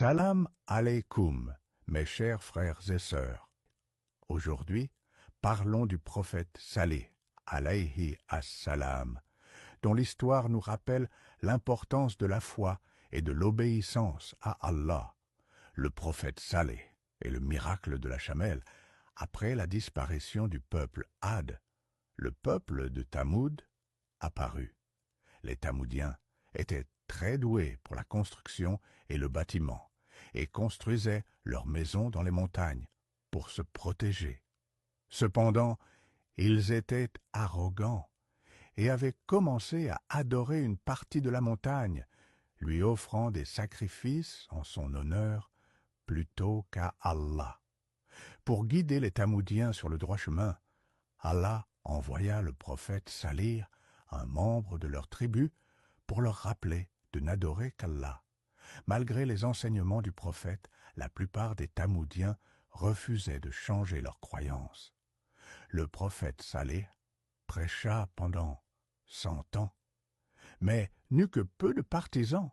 Salam alaikum, mes chers frères et sœurs. Aujourd'hui, parlons du prophète Salih, alayhi as-salam, dont l'histoire nous rappelle l'importance de la foi et de l'obéissance à Allah. Le prophète Salih et le miracle de la chamelle après la disparition du peuple Ad. Le peuple de Tamoud apparut. Les Tamoudiens étaient très doués pour la construction et le bâtiment, et construisaient leurs maisons dans les montagnes pour se protéger. Cependant, ils étaient arrogants et avaient commencé à adorer une partie de la montagne, lui offrant des sacrifices en son honneur plutôt qu'à Allah. Pour guider les Tamoudiens sur le droit chemin, Allah envoya le prophète Salih, un membre de leur tribu, pour leur rappeler de n'adorer qu'Allah. Malgré les enseignements du prophète, la plupart des Tamoudiens refusaient de changer leurs croyances. Le prophète Salih prêcha pendant 100 ans, mais n'eut que peu de partisans.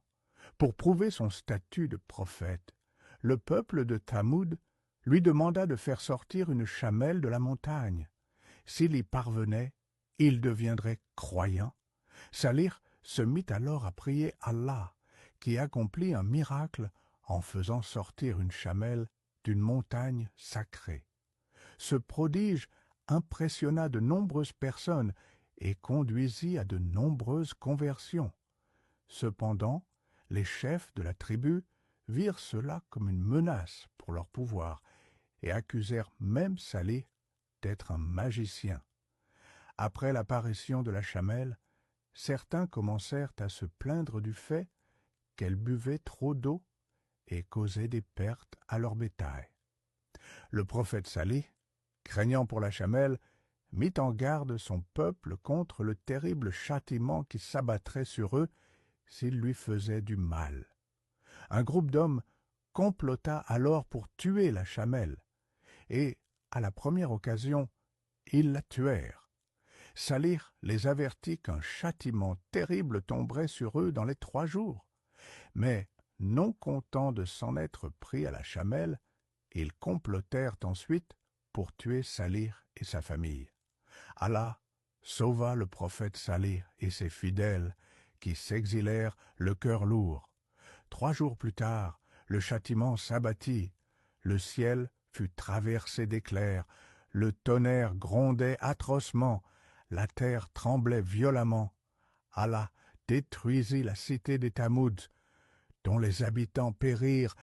Pour prouver son statut de prophète, le peuple de Tamoud lui demanda de faire sortir une chamelle de la montagne. S'il y parvenait, il deviendrait croyant. Salih se mit alors à prier Allah, qui accomplit un miracle en faisant sortir une chamelle d'une montagne sacrée. Ce prodige impressionna de nombreuses personnes et conduisit à de nombreuses conversions. Cependant, les chefs de la tribu virent cela comme une menace pour leur pouvoir et accusèrent même Salih d'être un magicien. Après l'apparition de la chamelle, certains commencèrent à se plaindre du fait qu'elle buvait trop d'eau et causait des pertes à leur bétail. Le prophète Salih, craignant pour la chamelle, mit en garde son peuple contre le terrible châtiment qui s'abattrait sur eux s'ils lui faisaient du mal. Un groupe d'hommes complota alors pour tuer la chamelle, et, à la première occasion, ils la tuèrent. Salih les avertit qu'un châtiment terrible tomberait sur eux dans les 3 jours. Mais, non contents de s'en être pris à la chamelle, ils complotèrent ensuite pour tuer Salih et sa famille. Allah sauva le prophète Salih et ses fidèles, qui s'exilèrent le cœur lourd. 3 jours plus tard, le châtiment s'abattit, le ciel fut traversé d'éclairs, le tonnerre grondait atrocement, la terre tremblait violemment. Allah détruisit la cité des Tamouds, dont les habitants périrent